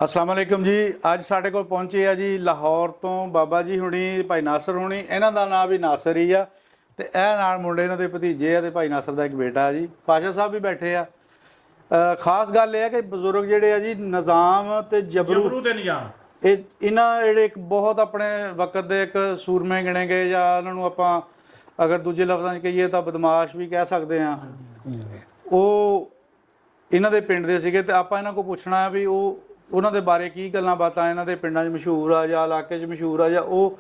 अस्सलाम वालेकुम जी। ਅੱਜ ਸਾਡੇ ਕੋਲ ਪਹੁੰਚੇ ਆ ਜੀ ਲਾਹੌਰ ਤੋਂ ਬਾਬਾ ਜੀ ਹੁਣੀ, ਭਾਈ ਨਾਸਰ ਹੁਣੀ। ਇਹਨਾਂ ਦਾ ਨਾਮ ਵੀ ਨਾਸਰ ਹੀ ਆ ਤੇ ਇਹ ਨਾਲ ਮੁੰਡੇ ਇਹਨਾਂ ਦੇ ਭਤੀਜੇ ਆ ਤੇ ਭਾਈ ਨਾਸਰ ਦਾ ਇੱਕ ਬੇਟਾ ਜੀ। ਪਾਸ਼ਾ ਸਾਹਿਬ ਵੀ ਬੈਠੇ ਆ। ਖਾਸ ਗੱਲ ਇਹ ਹੈ ਕਿ ਬਜ਼ੁਰਗ ਜਿਹੜੇ ਆ ਜੀ ਨਿਜ਼ਾਮ ਤੇ ਜਬਰੂ ਤੇ ਨਿਜ਼ਾਮ ਇਹ ਇਹਨਾਂ ਜਿਹੜੇ ਇੱਕ ਬਹੁਤ ਆਪਣੇ ਵਕਤ ਦੇ ਇੱਕ ਸੂਰਮੇ ਗਿਣੇ ਗਏ, ਜਾਂ ਉਹਨਾਂ ਨੂੰ ਆਪਾਂ ਅਗਰ ਦੂਜੇ ਲਫ਼ਜ਼ਾਂ 'ਚ ਕਹੀਏ ਤਾਂ ਬਦਮਾਸ਼ ਵੀ ਕਹਿ ਸਕਦੇ ਆ। ਉਹ ਇਹਨਾਂ ਦੇ ਪਿੰਡ ਦੇ ਸੀਗੇ ਤੇ ਆਪਾਂ ਇਹਨਾਂ ਕੋਲ ਪੁੱਛਣਾ ਵੀ ਉਹ ਉਹਨਾਂ ਦੇ ਬਾਰੇ ਕੀ ਗੱਲਾਂ ਬਾਤਾਂ ਇਹਨਾਂ ਦੇ ਪਿੰਡਾਂ 'ਚ ਮਸ਼ਹੂਰ ਆ ਜਾਂ ਇਲਾਕੇ 'ਚ ਮਸ਼ਹੂਰ ਆ, ਜਾਂ ਉਹ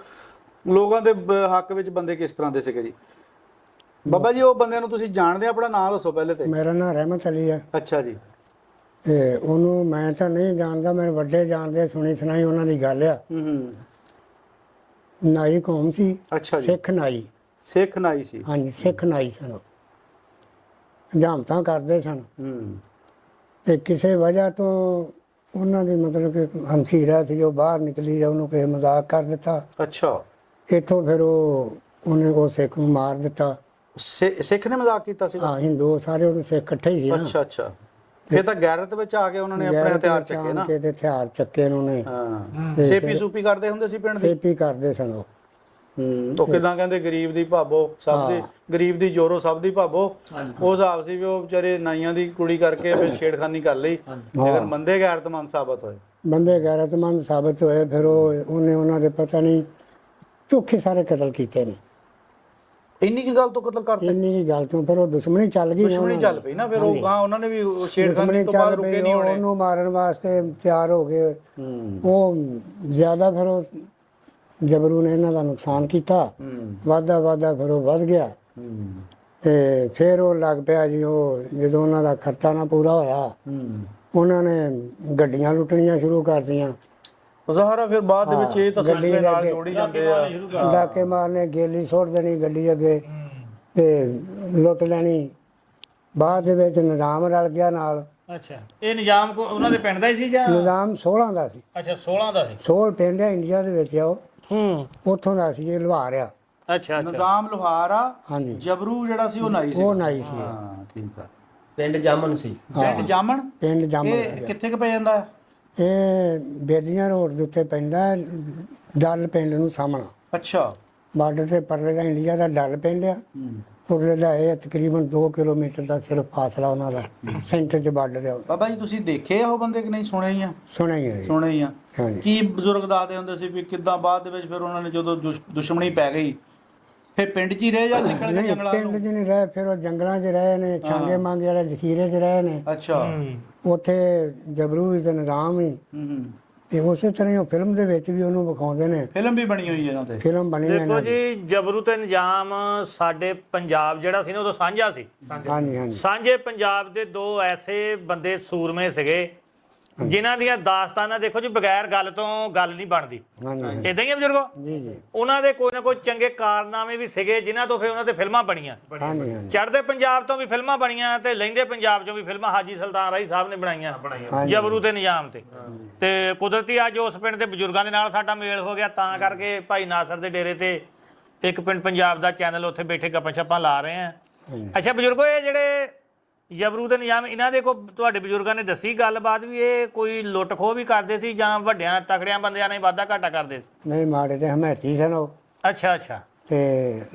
ਲੋਕਾਂ ਦੇ ਹੱਕ ਵਿੱਚ ਬੰਦੇ ਕਿਸ ਤਰ੍ਹਾਂ ਦੇ ਸੀਗੇ ਜੀ। ਬਾਬਾ ਜੀ ਉਹ ਬੰਦਿਆਂ ਨੂੰ ਤੁਸੀਂ ਜਾਣਦੇ, ਆਪਣਾ ਨਾਮ ਦੱਸੋ ਪਹਿਲੇ ਤੇ। ਮੇਰਾ ਨਾਮ ਰਹਿਮਤ ਅਲੀ ਹੈ। ਅੱਛਾ ਜੀ। ਤੇ ਉਹਨੂੰ ਮੈਂ ਤਾਂ ਨਹੀਂ ਜਾਣਦਾ, ਮੇਰੇ ਵੱਡੇ ਜਾਣਦੇ, ਸੁਣੀ ਸੁਣਾਈ ਉਹਨਾਂ ਦੀ ਗੱਲ ਆ। ਨਾਈ ਕੌਮ ਸੀ। ਅੱਛਾ ਜੀ। ਸਿੱਖ ਨਾਈ। ਸਿੱਖ ਨਾਈ ਸੀ। ਹਾਂਜੀ, ਸਿੱਖ ਨਾਈ ਸਨ। ਹਜਾਮਤਾਂ ਕਰਦੇ ਸਨ। ਤੇ ਕਿਸੇ ਵਜ੍ਹਾ ਤੋਂ ਉਹਨਾਂ ਦੀ ਮਤਲਬ ਕਿ ਹਮਸ਼ੀਰਾ ਸੀ ਜੋ ਬਾਹਰ ਨਿਕਲੀ ਜਾਂ ਉਹਨੂੰ ਕਿਸੇ ਮਜ਼ਾਕ ਕਰ ਦਿੱਤਾ। ਅੱਛਾ। ਇੱਥੋਂ ਫਿਰ ਉਹਨੇ ਉਹ ਸਿੱਖ ਨੂੰ ਮਾਰ ਦਿੱਤਾ। ਸਿੱਖ ਨੇ ਮਜ਼ਾਕ ਕੀਤਾ ਸੀ? ਹਾਂ, ਹਿੰਦੂ ਸਾਰੇ ਉਹਦੇ ਸਿੱਖ ਇਕੱਠੇ ਹੀ ਸੀ ਨਾ। ਅੱਛਾ ਅੱਛਾ। ਫਿਰ ਤਾਂ ਗੈਰਤ ਵਿੱਚ ਆ ਕੇ ਉਹਨਾਂ ਨੇ ਆਪਣੇ ਹਥਿਆਰ ਚੱਕੇ ਨਾ। ਤੇ ਹਥਿਆਰ ਚੱਕੇ ਉਹਨਾਂ ਨੇ। ਹਾਂ। ਸੇਪੀ ਸੂਪੀ ਕਰਦੇ ਹੁੰਦੇ ਸੀ ਪਿੰਡ ਦੇ। ਸੇਪੀ ਕਰਦੇ ਸਨ ਉਹ। ਉਹ ਕਿਦਾਂ ਕਹਿੰਦੇ, ਗਰੀਬ ਦੀ ਭਾਬੋ ਸਭ ਦੀ, ਗਰੀਬ ਦੀ ਜੋਰੋ ਸਭ ਦੀ ਭਾਬੋ। ਉਹ ਹਿਸਾਬ ਸੀ ਵੀ ਉਹ ਵਿਚਾਰੇ ਨਾਈਆਂ ਦੀ ਕੁੜੀ ਕਰਕੇ ਫਿਰ ਛੇੜਖਾਨੀ ਕਰ ਲਈ। ਅਗਰ ਬੰਦੇ ਗੈਰਤਮੰਦ ਸਾਬਤ ਹੋਏ, ਬੰਦੇ ਗੈਰਤਮੰਦ ਸਾਬਤ ਹੋਏ, ਫਿਰ ਉਹਨੇ ਉਹਨਾਂ ਦੇ ਪਤਾ ਨਹੀਂ ਝੂਠੇ ਸਾਰੇ ਕਤਲ ਕੀਤੇ ਨੇ। ਇੰਨੀ ਕੀ ਗੱਲ ਤੋਂ ਕਤਲ ਕਰਤੇ? ਇੰਨੀ ਕੀ ਗੱਲ ਤੋਂ ਫਿਰ ਉਹ ਦੁਸ਼ਮਣੀ ਚੱਲ ਗਈ। ਦੁਸ਼ਮਣੀ ਚੱਲ ਪਈ ਨਾ ਫਿਰ। ਉਹ ਗਾਂ ਉਹਨਾਂ ਨੇ ਵੀ ਛੇੜਖਾਨੀ ਤੋਂ ਬਾਅਦ ਰੁਕੇ ਨਹੀਂ ਹੋਣੇ। ਉਹਨੂੰ ਮਾਰਨ ਵਾਸਤੇ ਤਿਆਰ ਹੋ ਗਏ। ਉਹ ਜ਼ਿਆਦਾ ਫਿਰ ਉਹ ਜਬਰੂ ਨੇ ਇਹਨਾਂ ਦਾ ਨੁਕਸਾਨ ਕੀਤਾ। ਵਾਧਾ ਫਿਰ ਉਹ ਵੱਧ ਗਿਆ। ਤੇ ਫਿਰ ਉਹ ਲੱਗ ਪਿਆ ਜੀ। ਉਹ ਜਦੋਂ ਉਹਨਾਂ ਦਾ ਖਰਚਾ ਨਾ ਪੂਰਾ ਹੋਇਆ, ਉਹਨਾਂ ਨੇ ਗੱਡੀਆਂ ਲੁੱਟਣੀਆਂ ਸ਼ੁਰੂ ਕਰਤੀਆਂ। ਜ਼ਾਹਰਾ ਫਿਰ ਬਾਅਦ ਦੇ ਵਿੱਚ ਇਹ ਤਸੱਲੀ ਨਾਲ ਜੋੜੀ ਜਾਂਦੇ ਆ। ਡਾਕੇ ਮਾਰਨੇ, ਗੇਲੀ ਸੁੱਟ ਦੇਣੀ ਗੱਡੀ ਅੱਗੇ ਤੇ ਲੁੱਟ ਲੈਣੀ। ਬਾਅਦ ਦੇ ਵਿੱਚ ਨਿਜ਼ਾਮ ਰਲ ਗਿਆ ਨਾਲ। ਅੱਛਾ, ਇਹ ਨਿਜ਼ਾਮ ਉਹਨਾਂ ਦੇ ਪਿੰਡ ਦਾ ਹੀ ਸੀ ਜਾਂ? ਨਿਜ਼ਾਮ 16 ਦਾ ਸੀ। ਅੱਛਾ, 16 ਦਾ ਸੀ। 16 ਪਿੰਡ ਹੈ ਇੰਡੀਆ ਦੇ ਵਿੱਚ। ਉਹ ਉੱਥੋਂ ਦਾ ਸੀ। ਇਹ ਲੁਹਾਰ ਆ। ਅੱਛਾ। ਨਿਜ਼ਾਮ ਲੁਹਾਰ ਆ। ਹਾਂਜੀ। ਜਬਰੂ ਜਿਹੜਾ ਸੀ ਉਹ ਨਾਈ ਸੀ। ਉਹ ਨਾਈ ਸੀ। ਹਾਂ ਠੀਕ ਆ। ਪਿੰਡ ਜਾਮਨ ਸੀ। ਪਿੰਡ ਜਾਮਣ। ਪਿੰਡ ਜਾਮਨ ਇਹ ਸੀ। ਕਿੱਥੇ ਕ ਪੈ ਜਾਂਦਾ? ਇਹ ਬੇਦੀਆਂ ਰੋਡ ਦੇ ਉੱਤੇ ਪੈਂਦਾ, ਡੱਲ ਪਿੰਡ ਨੂੰ ਸਾਹਮਣਾ। ਅੱਛਾ। ਬਾਰਡਰ ਤੇ ਪਰਲੇ ਦਾ ਇੰਡੀਆ ਦਾ ਡੱਲ ਪਿੰਡ ਆ। ਉਰਲੇ ਦਾ ਇਹ ਤਕਰੀਬਨ 2 ਕਿਲੋਮੀਟਰ ਦਾ ਸਿਰਫ ਫਾਸਲਾ ਉਹਨਾਂ ਦਾ। ਸੈਂਟਰ 'ਚ ਬਾਰਡਰ ਆ। ਬਾਬਾ ਜੀ ਤੁਸੀਂ ਦੇਖੇ ਆ ਉਹ ਬੰਦੇ ਕਿ ਨਹੀਂ? ਸੁਣੇ ਹੀ ਆ? ਸੁਣਿਆ ਹੀ ਹੈ। ਸੁਣੇ ਹੀ ਆ। ਹਾਂਜੀ। ਕੀ ਬਜ਼ੁਰਗ ਦੱਸਦੇ ਹੁੰਦੇ ਸੀ ਵੀ ਕਿੱਦਾਂ ਬਾਅਦ ਦੇ ਵਿੱਚ ਫਿਰ ਉਹਨਾਂ ਨੇ ਜਦੋਂ ਦੁਸ਼ਮਣੀ ਪੈ ਗਈ ਫਿਰ ਪਿੰਡ 'ਚ ਹੀ ਰਹੇ ਜਾਂ ਨਿਕਲ ਗਏ ਜੰਗਲਾਂ ਪਿੰਡ 'ਚ ਨਹੀਂ ਰਹੇ, ਫਿਰ ਉਹ ਜੰਗਲਾਂ 'ਚ ਰਹੇ ਨੇ। ਛਾਂਗੇ ਮਾਂਗੇ ਵਾਲੇ ਜ਼ਖੀਰੇ 'ਚ ਰਹੇ ਨੇ। ਅੱਛਾ। ਉੱਥੇ ਜਬਰੂ ਵੀ ਤੇ ਨਿਜ਼ਾਮ ਵੀ। ਤੇ ਉਸੇ ਤਰ੍ਹਾਂ ਹੀ ਉਹ ਫਿਲਮ ਦੇ ਵਿੱਚ ਵੀ ਉਹਨੂੰ ਵਿਖਾਉਂਦੇ ਨੇ। ਫਿਲਮ ਵੀ ਬਣੀ ਹੋਈ ਹੈ ਇਹਨਾਂ ਤੇ। ਫਿਲਮ ਬਣੀ ਹੈ ਦੇਖੋ ਜੀ, ਜਬਰੂ ਤੇ ਨਿਜ਼ਾਮ ਸਾਡੇ ਪੰਜਾਬ ਜਿਹੜਾ ਸੀ ਨਾ ਉਦੋਂ ਸਾਂਝਾ ਸੀ। ਹਾਂਜੀ ਹਾਂਜੀ। ਸਾਂਝੇ ਪੰਜਾਬ ਦੇ ਦੋ ਐਸੇ ਬੰਦੇ ਸੂਰਮੇ ਸੀਗੇ ਜਿਨ੍ਹਾਂ ਦੀਆਂ ਦਾਸਤਾਨਾਂ ਦੇਖੋ ਜੀ, ਬਗੈਰ ਗੱਲ ਤੋਂ ਗੱਲ ਨਹੀਂ ਬਣਦੀ। ਹਾਂਜੀ ਇਦਾਂ ਹੀ ਹੈ ਬਜ਼ੁਰਗੋ। ਜੀ ਜੀ। ਉਹਨਾਂ ਦੇ ਕੋਈ ਨਾ ਕੋਈ ਚੰਗੇ ਕਾਰਨਾਮੇ ਵੀ ਸੀਗੇ ਜਿਨ੍ਹਾਂ ਤੋਂ ਫਿਰ ਉਹਨਾਂ ਤੇ ਫਿਲਮਾਂ ਬਣੀਆਂ। ਹਾਂਜੀ ਹਾਂਜੀ। ਚੜ੍ਹਦੇ ਪੰਜਾਬ ਤੋਂ ਵੀ ਫਿਲਮਾਂ ਬਣੀਆਂ ਤੇ ਲਹਿੰਦੇ ਪੰਜਾਬ ਚੋਂ ਵੀ ਫਿਲਮਾਂ ਹਾਜੀ ਸੁਲਤਾਨ ਰਾਈ ਸਾਹਿਬ ਨੇ ਬਣਾਈਆਂ ਜਬਰੂ ਤੇ ਨਿਜ਼ਾਮ ਤੇ ਕੁਦਰਤੀ ਅੱਜ ਉਸ ਪਿੰਡ ਦੇ ਬਜ਼ੁਰਗਾਂ ਦੇ ਨਾਲ ਸਾਡਾ ਮੇਲ ਹੋ ਗਿਆ, ਤਾਂ ਕਰਕੇ ਭਾਈ ਨਾਸਰ ਦੇ ਡੇਰੇ ਤੇ ਇੱਕ ਪਿੰਡ ਪੰਜਾਬ ਦਾ ਚੈਨਲ ਉੱਥੇ ਬੈਠੇ ਗੱਪਾਂ ਛੱਪਾਂ ਲਾ ਰਹੇ ਆ। ਅੱਛਾ ਬਜ਼ੁਰਗੋ, ਇਹ ਜਿਹੜੇ ਜਬਰੂ ਦੇ ਨਿਜ਼ਾਮ ਇਹਨਾਂ ਦੇ ਕੋ ਤੁਹਾਡੇ ਬਜ਼ੁਰਗਾਂ ਨੇ ਦੱਸੀ ਗੱਲਬਾਤ ਵੀ ਇਹ ਕੋਈ ਲੁੱਟ ਖੋਹ ਵੀ ਕਰਦੇ ਸੀ ਜਾਂ ਵੱਡਿਆਂ ਤਕੜਿਆਂ ਬੰਦਿਆਂ ਨੇ ਵਾਧਾ ਘਾਟਾ ਕਰਦੇ ਸੀ? ਨਹੀਂ, ਮਾੜੇ ਤੇ ਹਮੈਤੀ ਸਨ ਉਹ। ਅੱਛਾ ਅੱਛਾ। ਤੇ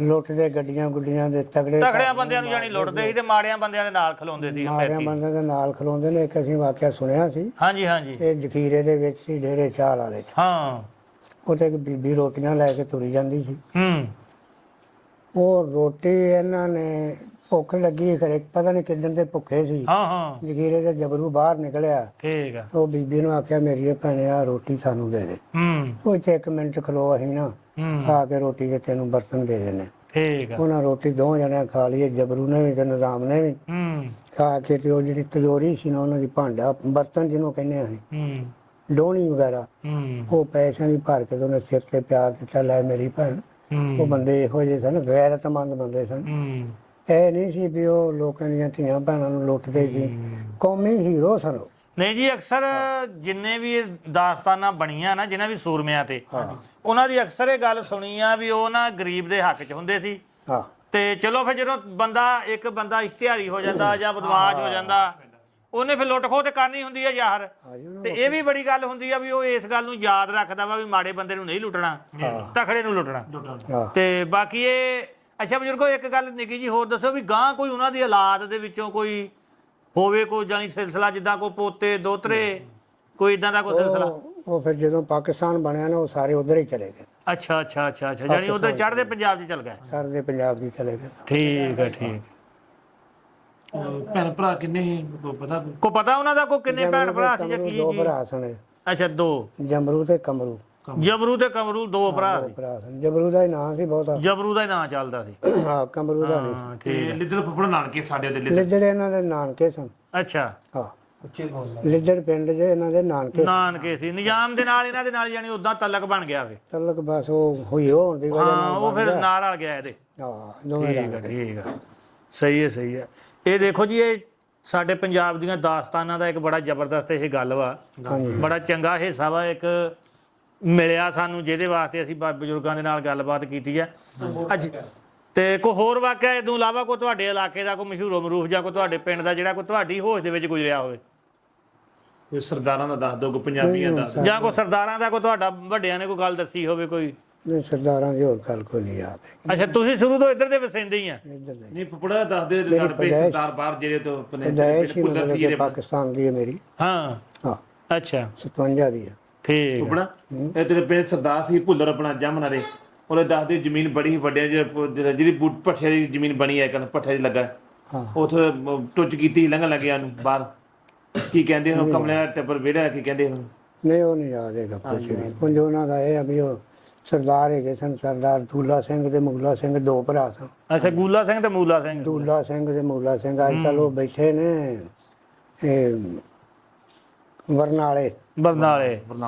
ਲੁੱਟਦੇ ਗੱਡੀਆਂ ਗੁੱਡੀਆਂ ਦੇ ਤਕੜਿਆਂ ਬੰਦਿਆਂ ਨੂੰ ਜਾਨੀ ਲੁੱਟਦੇ ਸੀ ਤੇ ਮਾੜਿਆਂ ਬੰਦਿਆਂ ਦੇ ਨਾਲ ਖਲੋਂਦੇ ਸੀ। ਮਾੜਿਆਂ ਬੰਦਿਆਂ ਦੇ ਨਾਲ ਖਲੋਂਦੇ ਨੇ। ਇੱਕ ਅਸੀਂ ਵਾਕਿਆ ਸੁਣਿਆ ਸੀ। ਹਾਂਜੀ ਹਾਂਜੀ। ਇਹ ਜ਼ਖੀਰੇ ਦੇ ਵਿੱਚ ਸੀ, ਡੇਰੇ ਚਾਲ ਵਾਲੇ 'ਚ। ਹਾਂ। ਉੱਥੇ ਇੱਕ ਬੀਬੀ ਰੋਟੀਆਂ ਲੈ ਕੇ ਤੁਰੀ ਜਾਂਦੀ ਸੀ। ਉਹ ਰੋਟੀ ਇਹਨਾਂ ਨੇ ਭੁੱਖ ਲੱਗੀ ਖਰੇ, ਪਤਾ ਨਹੀਂ ਕਿੱਦਣ ਦੇ ਭੁੱਖੇ ਸੀ। ਹਾਂ ਹਾਂ। ਜ਼ਖੀਰੇ ਦੇ ਜਬਰੂ ਬਾਹਰ ਨਿਕਲਿਆ। ਠੀਕ ਆ। ਉਹ ਬੀਬੀ ਨੂੰ ਆਖਿਆ, ਮੇਰੀ ਭੈਣੇ ਆ ਰੋਟੀ ਸਾਨੂੰ ਦੇ ਦੇ। ਉਹ ਇੱਥੇ 1 ਮਿੰਟ ਖਲੋ, ਅਸੀਂ ਨਾ ਖਾ ਕੇ ਰੋਟੀ ਦੇ ਤੈਨੂੰ ਬਰਤਨ ਦੇ ਦੇਣੇ। ਠੀਕ ਆ। ਉਹਨਾਂ ਰੋਟੀ 2 ਜਣਿਆਂ ਖਾ ਲਈ, ਜਬਰੂ ਨੇ ਵੀ ਤੇ ਨਿਜ਼ਾਮ ਨੇ ਵੀ ਖਾ ਕੇ। ਤੇ ਉਹ ਜਿਹੜੀ ਤਜੋਰੀ ਸੀ ਨਾ ਉਹਨਾਂ ਦੀ, ਭਾਂਡਾ ਬਰਤਨ ਜਿਹਨੂੰ ਕਹਿੰਦੇ ਅਸੀਂ, ਡੋਣੀ ਵਗੈਰਾ, ਉਹ ਪੈਸਿਆਂ ਦੀ ਭਰ ਕੇ ਉਹਨੇ ਸਿਰ ਤੇ ਪਿਆਰ ਦਿੱਤਾ, ਲੈ ਮੇਰੀ ਭੈਣ। ਉਹ ਬੰਦੇ ਇਹੋ ਜਿਹੇ ਸਨ, ਗੈਰਤਮੰਦ ਬੰਦੇ ਸਨ। ਇਹ ਨਹੀਂ ਸੀ ਵੀ ਉਹ ਲੋਕਾਂ ਦੀਆਂ ਧੀਆਂ ਭੈਣਾਂ ਨੂੰ ਲੁੱਟਦੇ ਸੀ। ਕੌਮੀ ਹੀਰੋ ਸਨ। ਨਹੀਂ ਜੀ, ਅਕਸਰ ਜਿੰਨੇ ਵੀ ਦਾਸਤਾਨਾਂ ਬਣੀਆਂ ਨਾ ਜਿਨ੍ਹਾਂ ਵੀ ਸੂਰਮਿਆਂ ਤੇ, ਉਹਨਾਂ ਦੀ ਅਕਸਰ ਇਹ ਗੱਲ ਸੁਣੀ ਆ ਵੀ ਉਹ ਨਾ ਗਰੀਬ ਦੇ ਹੱਕ 'ਚ ਹੁੰਦੇ ਸੀ। ਤੇ ਚਲੋ ਫਿਰ ਜਦੋਂ ਇੱਕ ਬੰਦਾ ਇਸ਼ਤਿਹਾਰੀ ਹੋ ਜਾਂਦਾ ਜਾਂ ਬਦਮਾਸ਼ ਹੋ ਜਾਂਦਾ, ਉਹਨੇ ਫਿਰ ਲੁੱਟ ਖੋਹ ਤੇ ਕਰਨੀ ਹੁੰਦੀ ਆ ਯਾਰ। ਤੇ ਇਹ ਵੀ ਬੜੀ ਗੱਲ ਹੁੰਦੀ ਆ ਵੀ ਉਹ ਇਸ ਗੱਲ ਨੂੰ ਯਾਦ ਰੱਖਦਾ ਵਾ ਵੀ ਮਾੜੇ ਬੰਦੇ ਨੂੰ ਨਹੀਂ ਲੁੱਟਣਾ, ਤਖੜੇ ਨੂੰ ਲੁੱਟਣਾ। ਤੇ ਬਾਕੀ ਇਹ ਅੱਛਾ ਬਜ਼ੁਰਗੋ ਇੱਕ ਗੱਲ ਨਿੱਕੀ ਜੀ ਹੋਰ ਦੱਸੋ ਵੀ ਗਾਂ ਕੋਈ ਉਹਨਾਂ ਦੀ ਔਲਾਦ ਦੇ ਵਿੱਚੋਂ ਕੋਈ ਹੋਵੇ ਕੋਈ ਜਾਨੀ ਸਿਲਸਿਲਾ, ਜਿੱਦਾਂ ਕੋਈ ਪੋਤੇ ਦੋਤਰੇ ਕੋਈ ਇਦਾਂ ਦਾ ਕੋਈ ਸਿਲਸਿਲਾ? ਉਹ ਫਿਰ ਜਦੋਂ ਪਾਕਿਸਤਾਨ ਬਣਿਆ ਨਾ ਉਹ ਸਾਰੇ ਉਧਰ ਹੀ ਚਲੇ ਗਏ। ਅੱਛਾ ਅੱਛਾ ਅੱਛਾ ਅੱਛਾ, ਜਾਨੀ ਉਧਰ ਚੜ੍ਹਦੇ ਪੰਜਾਬ 'ਚ ਚਲ ਗਏ। ਚੜ੍ਹਦੇ ਪੰਜਾਬ ਦੀ ਚਲੇ ਗਏ। ਠੀਕ ਹੈ ਠੀਕ। ਭੈਣ ਭਰਾ ਕਿੰਨੇ ਸੀ ਕੋ ਪਤਾ ਉਹਨਾਂ ਦਾ ਕੋ ਕਿੰਨੇ ਭੈਣ ਭਰਾ ਸੀ ਜਾਂ ਕੀ? ਦੋ ਭਰਾ ਸਨ। ਅੱਛਾ ਦੋ, ਜਮਰੂ ਤੇ ਕਮਰੂ। ਜਬਰੂ ਤੇ ਕਮਰੂ ਦੋ ਭਰਾ ਸੀ। ਭਰਾ ਸਨ। ਜਬਰੂ ਦਾ ਹੀ ਨਾਂ ਸੀ ਬਹੁਤਾ। ਜਬਰੂ ਦਾ ਹੀ ਨਾਂ ਚੱਲਦਾ ਸੀ। ਹਾਂ ਕਮਰੂ ਦਾ ਨਹੀਂ। ਤੇ ਲਿੱਦੜ ਫੁੱਫੜ ਨਾਨਕੇ ਸਾਡੇ ਦੇ ਲਿੱਦੜ ਇਹਨਾਂ ਦੇ ਨਾਨਕੇ ਸਨ। ਅੱਛਾ ਹਾਂ ਲਿੱਦੜ ਪਿੰਡ ਜੇ ਇਹਨਾਂ ਦੇ ਨਾਨਕੇ ਸੀ। ਨਿਜ਼ਾਮ ਦੇ ਨਾਲ ਇਹਨਾਂ ਦੇ ਨਾਲ ਜਾਨੀ ਉਦਾਂ ਤਲਕ ਬਣ ਗਿਆ ਫੇ। ਤਲਕ ਬਸ ਉਹ ਹੋਈ ਹੋਣ ਦੀ ਵਜ੍ਹਾ ਹਾਂ ਨਾਲ ਉਹ ਫਿਰ ਨਾਲ ਰਲ ਗਿਆ ਇਹਦੇ। ਹਾਂ ਦੋਵੇਂ ਠੀਕ ਹੈ ਠੀਕ ਹੈ, ਸਹੀ ਹੈ ਸਹੀ ਹੈ। ਇਹ ਦੇਖੋ ਜੀ ਇਹ ਸਾਡੇ ਪੰਜਾਬ ਦੀਆਂ ਦਾਸਤਾਨਾਂ ਦਾ ਇੱਕ ਬੜਾ ਜ਼ਬਰਦਸਤ ਇਹ ਗੱਲ ਵਾ, ਬੜਾ ਚੰਗਾ ਹਿੱਸਾ ਵਾ ਇੱਕ ਮਿਲਿਆ ਸਾਨੂੰ, ਜਿਹਦੇ ਵਾਸਤੇ ਅਸੀਂ ਬਜ਼ੁਰਗਾਂ ਦੇ ਨਾਲ ਗੱਲਬਾਤ ਕੀਤੀ ਹੈ। ਅੱਛਾ ਤੇ ਕੋਈ ਹੋਰ ਵਾਕਿਆ ਇਸ ਤੋਂ ਇਲਾਵਾ ਕੋਈ ਤੁਹਾਡੇ ਇਲਾਕੇ ਦਾ ਕੋਈ ਮਸ਼ਹੂਰੋ ਮਰੂਫ ਜਾਂ ਕੋਈ ਤੁਹਾਡੇ ਪਿੰਡ ਦਾ ਜਿਹੜਾ ਕੋਈ ਤੁਹਾਡੀ ਹੋਸ਼ ਦੇ ਵਿੱਚ ਗੁਜ਼ਰਿਆ ਹੋਵੇ? ਕੋਈ ਸਰਦਾਰਾਂ ਦਾ ਦੱਸ ਦਿਓ, ਕੋਈ ਪੰਜਾਬੀਆਂ ਦਾ, ਜਾਂ ਕੋਈ ਸਰਦਾਰਾਂ ਦਾ ਕੋਈ ਤੁਹਾਡਾ ਵੱਡਿਆਂ ਨੇ ਕੋਈ ਗੱਲ ਦੱਸੀ ਹੋਵੇ ਕੋਈ? ਨਹੀਂ ਸਰਦਾਰਾਂ ਦੀ ਹੋਰ ਗੱਲ ਕੋਈ ਨਹੀਂ ਯਾਦ ਹੈ। ਅੱਛਾ ਤੁਸੀਂ ਸ਼ੁਰੂ ਤੋਂ ਇੱਧਰ ਦੇ ਵਸਿੰਦੇ ਹੀ ਆ? ਇੱਧਰ ਨਹੀਂ ਨਹੀਂ ਫੁੱਫੜਾ ਦੱਸ ਦੇ ਲੜ ਪਏ ਸਰਦਾਰ ਬਾਹਰ ਜਿਹੜੇ ਤੋਂ ਪੈਦਾਇਸ਼ ਹੀ ਮਤਲਬ ਕਿ ਪਾਕਿਸਤਾਨ ਦੀ ਹੈ ਮੇਰੀ। ਹਾਂ ਹਾਂ ਅੱਛਾ 57 ਦੀ ਹੈ। ਠੀਕ ਫੁੱਫੜਾ ਇਹ ਤੇਰੇ ਪਿੰਡ ਸਰਦਾਰ ਸੀ ਭੁੱਲਰ ਆਪਣਾ ਜਮਨਾਰੇ, ਉਹਨੇ ਦੱਸਦੇ ਜ਼ਮੀਨ ਬੜੀ ਵੱਡਿਆ ਜਿਹੜੀ ਬੂਟ ਭੱਠੇ ਦੀ ਜ਼ਮੀਨ ਬਣੀ ਹੈ ਕਹਿੰਦਾ ਭੱਠੇ 'ਚ ਲੱਗਾ। ਉੱਥੇ ਟੁੱਚ ਕੀਤੀ ਲੰਘਣ ਲੱਗਿਆ ਨੂੰ ਬਾਹਰ ਕੀ ਕਹਿੰਦੇ ਉਹਨੂੰ ਕਮਲਿਆ ਟੱਬਰ ਵਿਹੜਾ ਕੀ ਕਹਿੰਦੇ ਉਹਨੂੰ? ਨਹੀਂ ਉਹ ਨਹੀਂ ਯਾਦ ਹੈਗਾ ਕੁਛ ਵੀ। ਹੁਣ ਉਹਨਾਂ ਦਾ ਇਹ ਆ ਵੀ ਉਹ ਸਰਦਾਰ ਹੈਗੇ ਸਨ, ਸਰਦਾਰ ਦੂਲਾ ਸਿੰਘ ਤੇ ਮੁਗਲਾ ਸਿੰਘ ਦੋ ਭਰਾ ਸਨ। ਅੱਛਾ ਗੂਲਾ ਸਿੰਘ ਤੇ ਮੂਲਾ ਸਿੰਘ। ਦੂਲਾ ਸਿੰਘ ਤੇ ਮੁਗਲਾ ਸਿੰਘ ਅੱਜ ਕੱਲ ਉਹ ਬੈਠੇ ਨੇ ਇਹ ਬਰਨਾਲੇ। ਬਰਨਾਲੇ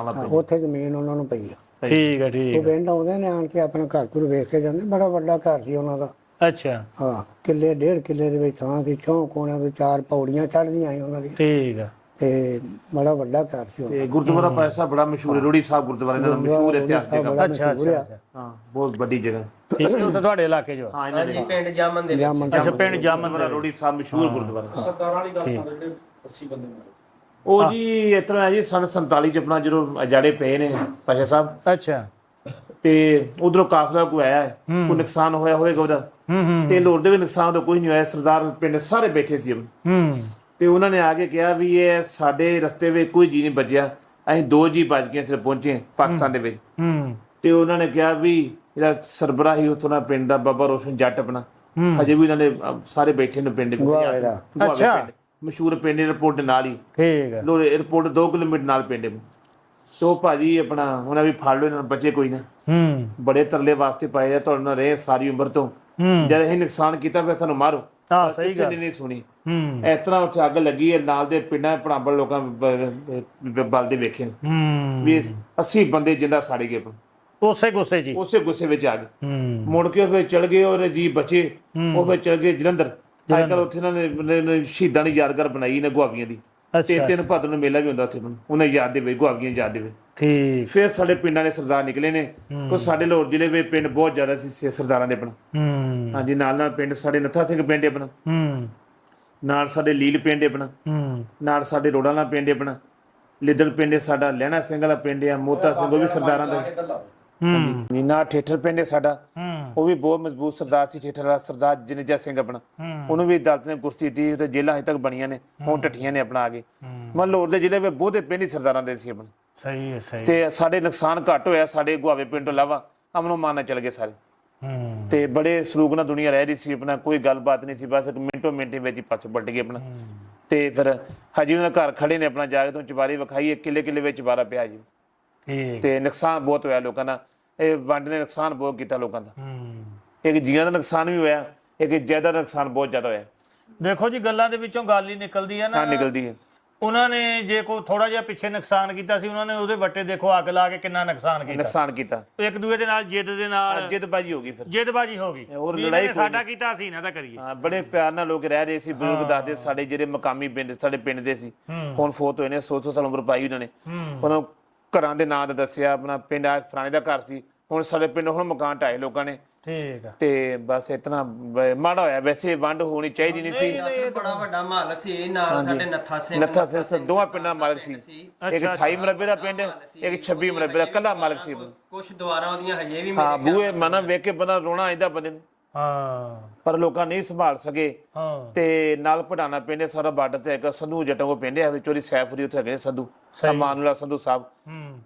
ਉੱਥੇ ਜ਼ਮੀਨ ਉਹਨਾਂ ਨੂੰ ਪਈ ਆ। ਠੀਕ ਹੈ ਠੀਕ ਉਹ ਪਿੰਡ ਆਉਂਦੇ ਨੇ ਆਣ ਕੇ ਆਪਣਾ ਘਰ ਘੁਰ ਵੇਖ ਕੇ ਜਾਂਦੇ। ਬੜਾ ਵੱਡਾ ਘਰ ਸੀ ਉਹਨਾਂ ਦਾ। ਅੱਛਾ ਹਾਂ ਕਿੱਲੇ 1.5 ਕਿੱਲੇ ਦੇ ਵਿੱਚ ਥਾਂ ਸੀ। ਚੌਂ ਕੋਣਿਆਂ ਤੋਂ 4 ਪੌੜੀਆਂ ਚੜ੍ਹਦੀਆਂ ਸੀ ਉਹਨਾਂ ਦੀ। ਠੀਕ ਆ। ਤੇ ਬੜਾ ਵੱਡਾ ਘਰ ਸੀ ਉਹ। ਤੇ ਗੁਰਦੁਆਰਾ ਪੈਸਾ ਬੜਾ ਮਸ਼ਹੂਰ ਹੈ, ਰੋੜੀ ਸਾਹਿਬ ਗੁਰਦੁਆਰਾ ਇਹਨਾਂ ਦਾ ਮਸ਼ਹੂਰ ਇਤਿਹਾਸ ਜਗ੍ਹਾ। ਅੱਛਾ ਅੱਛਾ ਹਾਂ ਬਹੁਤ ਵੱਡੀ ਜਗ੍ਹਾ। ਠੀਕ ਹੈ ਉੱਥੇ ਤੁਹਾਡੇ ਇਲਾਕੇ 'ਚ? ਹਾਂ ਇਹਨਾਂ ਦੇ ਪਿੰਡ ਜਾਮਨ ਦੇ ਵਿੱਚ। ਅੱਛਾ ਪਿੰਡ ਜਾਮਨ ਗੁਰਦੁਆਰਾ ਰੋੜੀ ਸਾਹਿਬ ਮਸ਼ਹੂਰ ਗੁਰਦੁਆਰਾ। ਸਰਦਾਰਾਂ ਵਾਲੀ ਗੱਲ ਸੁਣ ਜਿਹੜੇ 80 ਬੰਦੇ ਮਾਰੇ। ਉਹ ਜੀ ਇਸ ਤਰ੍ਹਾਂ ਹੈ ਜੀ ਸਨ 47 ਚ ਆਪਣਾ ਜਦੋਂ ਅਜਾੜੇ ਪਏ ਨੇ ਪਾਸ਼ਾ ਸਾਹਿਬ, ਅੱਛਾ ਤੇ ਉਧਰੋਂ ਕਾਫਲਾ ਕੋਈ ਆਇਆ ਹੈ, ਕੋਈ ਨੁਕਸਾਨ ਹੋਇਆ ਹੋਏਗਾ ਉਹਦਾ। ਤੇ ਲੋਰ ਦੇ ਵੀ ਨੁਕਸਾਨ ਤਾਂ ਕੋਈ ਨਹੀਂ ਹੋਇਆ। ਸਰਦਾਰ ਪਿੰਡ ਸਾਰੇ ਬੈਠੇ ਸੀ ਤੇ ਉਹਨਾਂ ਨੇ ਆ ਕੇ ਕਿਹਾ ਵੀ ਇਹ ਸਾਡੇ ਰਸਤੇ ਵਿੱਚ ਕੋਈ ਜੀ ਨਹੀਂ ਬਚਿਆ, ਅਸੀਂ 2 ਜੀ ਬਚ ਗਏ ਸਿਰ ਪਹੁੰਚੇ ਪਾਕਿਸਤਾਨ ਦੇ ਵਿੱਚ। ਤੇ ਉਹਨਾਂ ਨੇ ਕਿਹਾ ਵੀ ਜਿਹੜਾ ਸਰਬਰਾ ਹੀ ਉੱਥੋਂ ਦਾ ਪਿੰਡ ਦਾ ਬਾਬਾ ਰੋਸ਼ਨ ਜੱਟ ਆਪਣਾ ਹਜੇ ਵੀ ਉਹਨਾਂ ਨੇ ਸਾਰੇ ਬੈਠੇ ਨੇ ਪਿੰਡ ਵਿੱਚ। ਅੱਛਾ ਮਸ਼ਹੂਰ ਪਿੰਡ 에ਅਰਪੋਰਟ ਦੇ ਨਾਲ ਹੀ। ਠੀਕ ਹੈ। ਲੋਰ 에ਅਰਪੋਰਟ 2 ਕਿਲੋਮੀਟਰ ਨਾਲ ਪਿੰਡ ਹੈ। ਤੇ ਉਹ ਭਾਜੀ ਆਪਣਾ ਉਹਨਾਂ ਵੀ ਫੜ ਲਓ ਇਹਨਾਂ ਨੂੰ, ਬਚੇ ਕੋਈ ਨਾ। ਬੜੇ ਤਰਲੇ ਵਾਸਤੇ ਪਾਏ ਆ ਤੁਹਾਡੇ ਨਾਲ ਰਹੇ ਸਾਰੀ ਉਮਰ ਤੋਂ, ਜਦ ਇਹ ਨੁਕਸਾਨ ਕੀਤਾ ਫਿਰ ਸਾਨੂੰ ਮਾਰੋ। ਹਾਂ ਸਹੀ ਗੱਲ ਨਹੀਂ ਸੁਣੀ। ਇਸ ਤਰ੍ਹਾਂ ਉੱਥੇ ਅੱਗ ਲੱਗੀ ਹੈ ਨਾਲ ਦੇ ਪਿੰਡਾਂ ਪੜਾਂਬੜ ਲੋਕਾਂ ਬਲਦੇ ਵੇਖੇ ਨੇ ਵੀ 80 ਬੰਦੇ ਜਿੰਦਾ ਸਾੜੇ ਗਏ ਉਸੇ ਗੁੱਸੇ ਜੀ, ਉਸੇ ਗੁੱਸੇ ਵਿੱਚ ਆ ਗਏ। ਮੁੜ ਕੇ ਫਿਰ ਚਲ ਗਏ ਔਰ ਜੀ ਬਚੇ ਉਹ ਫਿਰ ਚਲ ਗਏ ਜਲੰਧਰ। ਅੱਜ ਕੱਲ ਉੱਥੇ ਇਹਨਾਂ ਨੇ ਸ਼ਹੀਦਾਂ ਦੀ ਯਾਦਗਾਰ ਬਣਾਈ ਨੇ ਗੁਆਬੀਆਂ ਦੀ। ਤੇ 3 ਭਾਦਰ ਨੂੰ ਮੇਲਾ ਵੀ ਹੁੰਦਾ ਉੱਥੇ ਉਹਨਾਂ ਯਾਦ ਦੇ ਵਿੱਚ, ਗੁਆਬੀਆਂ ਯਾਦ ਦੇ ਵਿੱਚ। ਠੀਕ। ਫਿਰ ਸਾਡੇ ਪਿੰਡਾਂ ਦੇ ਸਰਦਾਰ ਨਿਕਲੇ ਨੇ। ਕੋਈ ਸਾਡੇ ਲਾਹੌਰ ਜ਼ਿਲ੍ਹੇ ਵਿੱਚ ਪਿੰਡ ਬਹੁਤ ਜ਼ਿਆਦਾ ਸੀ ਸਰਦਾਰਾਂ ਦੇ ਆਪਣਾ। ਹਾਂਜੀ ਨਾਲ ਨਾਲ ਪਿੰਡ ਸਾਡੇ ਨੱਥਾ ਸਿੰਘ ਪਿੰਡ ਆਪਣਾ, ਨਾਲ ਸਾਡੇ ਲੀਲ ਪਿੰਡ ਆਪਣਾ, ਨਾਲ ਸਾਡੇ ਰੋੜਾਂ ਵਾਲਾ ਪਿੰਡ ਆਪਣਾ, ਲਿੱਦੜ ਪਿੰਡ ਸਾਡਾ, ਲਹਿਣਾ ਸਿੰਘ ਵਾਲਾ ਪਿੰਡ ਆ, ਮੋਤਾ ਸਿੰਘ ਉਹ ਵੀ ਸਰਦਾਰਾਂ ਦਾ। ਨਾ ਠੇਠਰ ਪਿੰਡ ਸਾਡਾ, ਉਹ ਵੀ ਬਹੁਤ ਮਜ਼ਬੂਤ ਸਰਦਾਰ ਸੀ ਠੇਠਰ ਵਾਲਾ ਸਰਦਾਰ ਜਨੇਜਾ ਸਿੰਘ ਆਪਣਾ। ਉਹਨੂੰ ਵੀ ਅਦਾਲਤ ਨੇ ਕੁਰਸੀ ਦਿੱਤੀ ਤੇ ਜੇਲਾਂ ਹਜੇ ਤੱਕ ਬਣੀਆਂ ਨੇ, ਹੁਣ ਟੱਠੀਆਂ ਨੇ ਆਪਣਾ ਆ ਗਏ। ਮਨ ਲਾਹੌਰ ਦੇ ਜ਼ਿਲ੍ਹੇ ਵਿੱਚ ਬਹੁਤੇ ਪਿੰਡ ਹੀ ਸਰਦਾਰਾਂ ਦੇ ਸੀ ਆਪਣਾ। ਸਹੀ ਹੈ ਸਹੀ। ਤੇ ਸਾਡੇ ਨੁਕਸਾਨ ਘੱਟ ਹੋਇਆ, ਸਾਡੇ ਗੁਆਵੇ ਪਿੰਡ ਤੋਂ ਇਲਾਵਾ ਅਮਨੋ ਮਾਨ ਚਲ ਗਏ ਸਾਰੇ। ਤੇ ਬੜੇ ਸਲੂਕ ਨਾਲ ਦੁਨੀਆ ਰਹਿ ਰਹੀ ਸੀ ਆਪਣਾ, ਕੋਈ ਗੱਲਬਾਤ ਨਹੀਂ ਸੀ, ਬਸ ਇੱਕ ਮਿੰਟੋ ਮਿੰਟ ਵਿੱਚ ਹੀ ਪਾਸੇ ਪਲਟ ਗਏ ਆਪਣਾ। ਤੇ ਫਿਰ ਹਜੇ ਉਹਨਾਂ ਘਰ ਖੜੇ ਨੇ ਆਪਣਾ, ਜਾ ਕੇ ਤੋਂ ਚੁਬਾਰੇ ਵਿਖਾਈ, ਕਿੱਲੇ ਕਿੱਲੇ ਵਿੱਚ ਚੁਬਾਰਾ ਪਿਆ ਜੀ। ਤੇ ਨੁਕਸਾਨ ਬਹੁਤ ਹੋਇਆ ਲੋਕਾਂ ਦਾ, ਇਹ ਵੰਡ ਨੇ ਨੁਕਸਾਨ ਬਹੁਤ ਕੀਤਾ ਲੋਕਾਂ ਦਾ। ਇੱਕ ਜੀਆਂ ਦਾ ਨੁਕਸਾਨ ਵੀ ਹੋਇਆ, ਇੱਕ ਜਾਇਦਾਦ ਦਾ ਨੁਕਸਾਨ ਬਹੁਤ ਜ਼ਿਆਦਾ ਹੋਇਆ। ਦੇਖੋ ਜੀ ਗੱਲਾਂ ਦੇ ਵਿੱਚੋਂ ਗੱਲ ਹੀ ਨਿਕਲਦੀ ਹੈ ਨਾ। ਨਿਕਲਦੀ ਹੈ। ਉਹਨਾਂ ਨੇ ਜੇ ਕੋਈ ਥੋੜਾ ਜਿਹਾ ਪਿੱਛੇ ਨੁਕਸਾਨ ਕੀਤਾ ਸੀ, ਉਹਨਾਂ ਨੇ ਉਹਦੇ ਵੱਟੇ ਦੇਖੋ ਅੱਗ ਲਾ ਕੇ ਕਿੰਨਾ ਨੁਕਸਾਨ ਕੀਤਾ। ਇੱਕ ਦੂਏ ਦੇ ਨਾਲ ਜਿੱਦ ਦੇ ਨਾਲ ਜਿੱਦਬਾਜੀ ਹੋ ਗਈ, ਫਿਰ ਜਿੱਦਬਾਜੀ ਹੋ ਗਈ। ਹੋਰ ਲੜਾਈ ਸਾਡਾ ਕੀਤਾ ਸੀ ਇਹਨਾਂ ਦਾ ਕਰੀਏ। ਹਾਂ ਬੜੇ ਪਿਆਰ ਨਾਲ ਲੋਕ ਰਹਿ ਰਹੇ ਸੀ। ਬਜ਼ੁਰਗ ਦੱਸਦੇ ਸਾਡੇ ਜਿਹੜੇ ਮਕਾਮੀ ਪਿੰਡ ਸਾਡੇ ਪਿੰਡ ਦੇ ਸੀ, ਹੁਣ ਫੋਤ ਹੋਏ ਨੇ, 100 ਸਾਲ ਉਮਰ ਪਾਈ ਉਹਨਾਂ ਨੇ। ਉਹਨਾਂ ਨੂੰ ਘਰਾਂ ਦੇ ਨਾਂ ਦਾ ਦੱਸਿਆ, ਆਪਣਾ ਪਿੰਡ ਆ ਫਲਾਣੇ ਦਾ ਘਰ ਸੀ, ਹੁਣ ਸਾਡੇ ਪਿੰਡ ਹੁਣ ਮਕਾਨ ਢਾਏ ਲੋਕਾਂ ਨੇ, ਠੀਕ ਆ। ਤੇ ਬਸ ਇਤਨਾ ਮਾੜਾ ਹੋਇਆ, ਵੈਸੇ ਵੰਡ ਹੋਣੀ ਚਾਹੀਦੀ ਨਹੀਂ ਸੀ। ਅਸਲ ਬੜਾ ਵੱਡਾ ਮਹੱਲ ਸੀ, ਨਾਲ ਸਾਡੇ ਨੱਥਾ ਸਿੰਘ ਨੱਥਾ ਸਿੰਘ ਦੋਵਾਂ ਪਿੰਡਾਂ ਮਾਲਕ ਸੀ। ਇੱਕ 28 ਮਰਬੇ ਦਾ ਪਿੰਡ, ਇੱਕ 26 ਮਰਬੇ ਦਾ ਕੱਲਾ ਮਾਲਕ ਸੀ। ਕੁਝ ਦੁਆਰਾਂ ਉਹਦੀਆਂ ਹਜੇ ਵੀ ਹਾਂ ਬੂਏ ਮਨਾ ਵੇਖ ਕੇ ਬੰਦਾ ਰੋਣਾ ਆਇਦਾ ਬੰਦੇ ਨੂੰ, ਹਾਂ ਪਰ ਲੋਕਾਂ ਨਹੀਂ ਸੰਭਾਲ ਸਕੇ। ਹਾਂ ਤੇ ਨਾਲ ਪੜਾਣਾ ਪਿੰਡ ਸਾਰਾ ਬਾਰਡਰ ਤੇ ਇੱਕ ਸੰਧੂ ਜੱਟਾਂ ਕੋ ਪਿੰਡ ਹੈ ਵਿਚੋਰੀ ਸੈਫਰੀ, ਉੱਥੇ ਹੈਗੇ ਸੰਧੂ ਮਾਨੂਲਾ ਸੰਧੂ ਸਾਹਿਬ।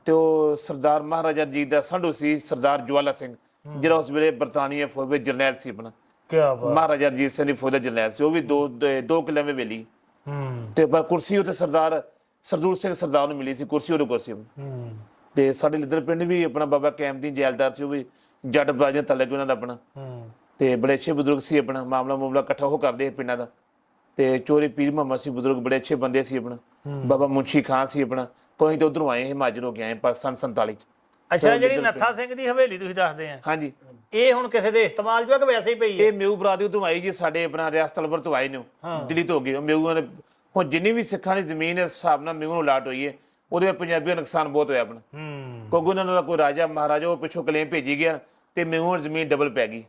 ਤੇ ਉਹ ਸਰਦਾਰ ਮਹਾਰਾਜਾ ਜੀ ਦਾ ਸੰਧੂ ਸੀ, ਸਰਦਾਰ ਜਵਾਲਾ ਸਿੰਘ, ਜਿਹੜਾ ਉਸ ਵੇਲੇ ਬਰਤਾਨੀਆ ਫੌਜ ਵਿੱਚ ਜਰਨੈਲ ਸੀ ਆਪਣਾ। ਕੀ ਬਾਤ। ਮਹਾਰਾਜਾ ਰਣਜੀਤ ਸਿੰਘ ਦੀ ਫੌਜ ਦਾ ਜਰਨੈਲ ਸੀ, ਉਹ ਵੀ 2 ਕਿਲੇ ਵਿੱਚ ਵੇਲੀ। ਤੇ ਪਰ ਕੁਰਸੀ ਉੱਤੇ ਸਰਦਾਰ ਸਰਦੂਲ ਸਿੰਘ ਸਰਦਾਰ ਨੂੰ ਮਿਲੀ ਸੀ, ਕੁਰਸੀ ਉਹਦੇ ਕੁਰਸੀ। ਤੇ ਸਾਡੇ ਲਿੱਦਰ ਪਿੰਡ ਵੀ ਆਪਣਾ ਬਾਬਾ ਕੈਮਦੀਨ ਜੈਲਦਾਰ ਸੀ, ਉਹ ਵੀ ਜੱਟ ਬਰਾਜਨ ਤਲਕ ਉਹਨਾਂ ਦਾ ਆਪਣਾ। ਤੇ ਬੜੇ ਅੱਛੇ ਬਜ਼ੁਰਗ ਸੀ, ਆਪਣਾ ਮਾਮਲਾ ਇਕੱਠਾ ਉਹ ਕਰਦੇ ਪਿੰਡਾਂ ਦਾ। ਤੇ ਚੋਰੀ ਪੀਰ ਮੁਹੰਮਦ ਸੀ ਬਜ਼ੁਰਗ, ਬੜੇ ਅੱਛੇ ਬੰਦੇ ਸੀ ਆਪਣਾ। ਬਾਬਾ ਮੁੰਸ਼ੀ ਖਾਨ ਸੀ ਆਪਣਾ, ਕੋਈ ਤਾਂ ਉਧਰੋਂ ਆਏ ਹਿਮਾਚਲ ਹੋ ਕੇ ਆਏ ਪਾਕਿਸਤਾਨ 47 ਚ। ਅੱਛਾ, ਜਿਹੜੀ ਨੱਥਾ ਸਿੰਘ ਦੀ ਹਵੇਲੀ ਤੁਸੀਂ ਦੱਸਦੇ ਆ, ਹਾਂਜੀ ਇਹ ਹੁਣ ਕਿਸੇ ਦੇ ਇਸਤੇਮਾਲ ਜੋ ਕਿ ਵੈਸੇ ਹੀ ਪਈ ਹੈ? ਇਹ ਮਿਊ ਬਰਾਦਰੀ ਤੋਂ ਆਈ ਜੀ, ਸਾਡੇ ਆਪਣਾ ਰਿਆਸਤ ਅਲਵਰ ਤੋਂ ਆਏ ਨੇ, ਦਿੱਲੀ ਤੋਂ ਹੋ ਗਏ ਮਿਊਆਂ ਨੇ। ਹੁਣ ਜਿੰਨੀ ਵੀ ਸਿੱਖਾਂ ਦੀ ਜ਼ਮੀਨ ਇਸ ਹਿਸਾਬ ਨਾਲ ਮਿਊ ਨੂੰ ਲਾਟ ਹੋਈ ਹੈ, ਉਹਦੇ ਵਿੱਚ ਪੰਜਾਬੀਆਂ ਦਾ ਨੁਕਸਾਨ ਬਹੁਤ ਹੋਇਆ ਆਪਣਾ। ਕਿਉਂਕਿ ਉਹਨਾਂ ਦਾ ਕੋਈ ਰਾਜਾ ਮਹਾਰਾਜਾ ਉਹ ਪਿੱਛੋਂ ਕਲੇਮ ਭੇਜੀ ਗਿਆ ਤੇ ਮਿਊਆਂ ਦੀ ਜ਼ਮੀਨ ਡਬਲ ਪੈ ਗਈ।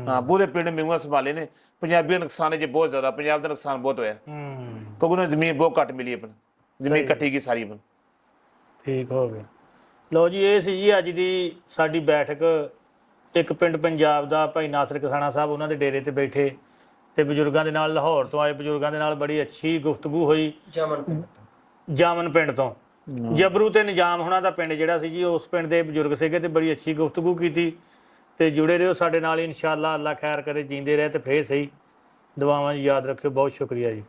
ਹਾਂ ਪੂਰੇ ਪਿੰਡ ਮਿਊਆਂ ਸੰਭਾਲੇ ਨੇ, ਪੰਜਾਬੀਆਂ ਦਾ ਨੁਕਸਾਨ ਜੇ ਬਹੁਤ ਜ਼ਿਆਦਾ, ਪੰਜਾਬ ਦਾ ਨੁਕਸਾਨ ਬਹੁਤ ਹੋਇਆ ਕਿਉਂਕਿ ਉਹਨਾਂ ਨੂੰ ਜ਼ਮੀਨ ਬਹੁਤ ਘੱਟ ਮਿਲੀ, ਆਪਣਾ ਜ਼ਮੀਨ ਇਕੱਠੀ ਗਈ ਸਾਰੀ ਆਪਣੀ। ਠੀਕ ਹੋ ਗਿਆ। ਲਓ ਜੀ, ਇਹ ਸੀ ਜੀ ਅੱਜ ਦੀ ਸਾਡੀ ਬੈਠਕ। ਇੱਕ ਪਿੰਡ ਪੰਜਾਬ ਦਾ ਭਾਈ ਨਾਸਰ ਕਿਸਾਨਾ ਸਾਹਿਬ, ਉਹਨਾਂ ਦੇ ਡੇਰੇ ਤੇ ਬੈਠੇ ਤੇ ਬਜ਼ੁਰਗਾਂ ਦੇ ਨਾਲ, ਲਾਹੌਰ ਤੋਂ ਆਏ ਬਜ਼ੁਰਗਾਂ ਦੇ ਨਾਲ ਬੜੀ ਅੱਛੀ ਗੁਫ਼ਤਗੂ ਹੋਈ। ਜਾਮਨ ਪਿੰਡ ਤੋਂ ਜਬਰੂ ਤੇ ਨਿਜ਼ਾਮ ਹੋਣਾ ਦਾ ਪਿੰਡ ਜਿਹੜਾ ਸੀ ਜੀ, ਉਸ ਪਿੰਡ ਦੇ ਬਜ਼ੁਰਗ ਸੀਗੇ ਤੇ ਬੜੀ ਅੱਛੀ ਗੁਫ਼ਤਗੂ ਕੀਤੀ। ਤੇ ਜੁੜੇ ਰਹੋ ਸਾਡੇ ਨਾਲ, ਇਨਸ਼ਾਅੱਲਾ। ਅੱਲਾ ਖੈਰ ਕਰੇ, ਜੀਂਦੇ ਰਹੇ ਤੇ ਫੇਰ ਸਹੀ। ਦੁਆਵਾਂ ਯਾਦ ਰੱਖਿਓ। ਬਹੁਤ ਸ਼ੁਕਰੀਆ ਜੀ।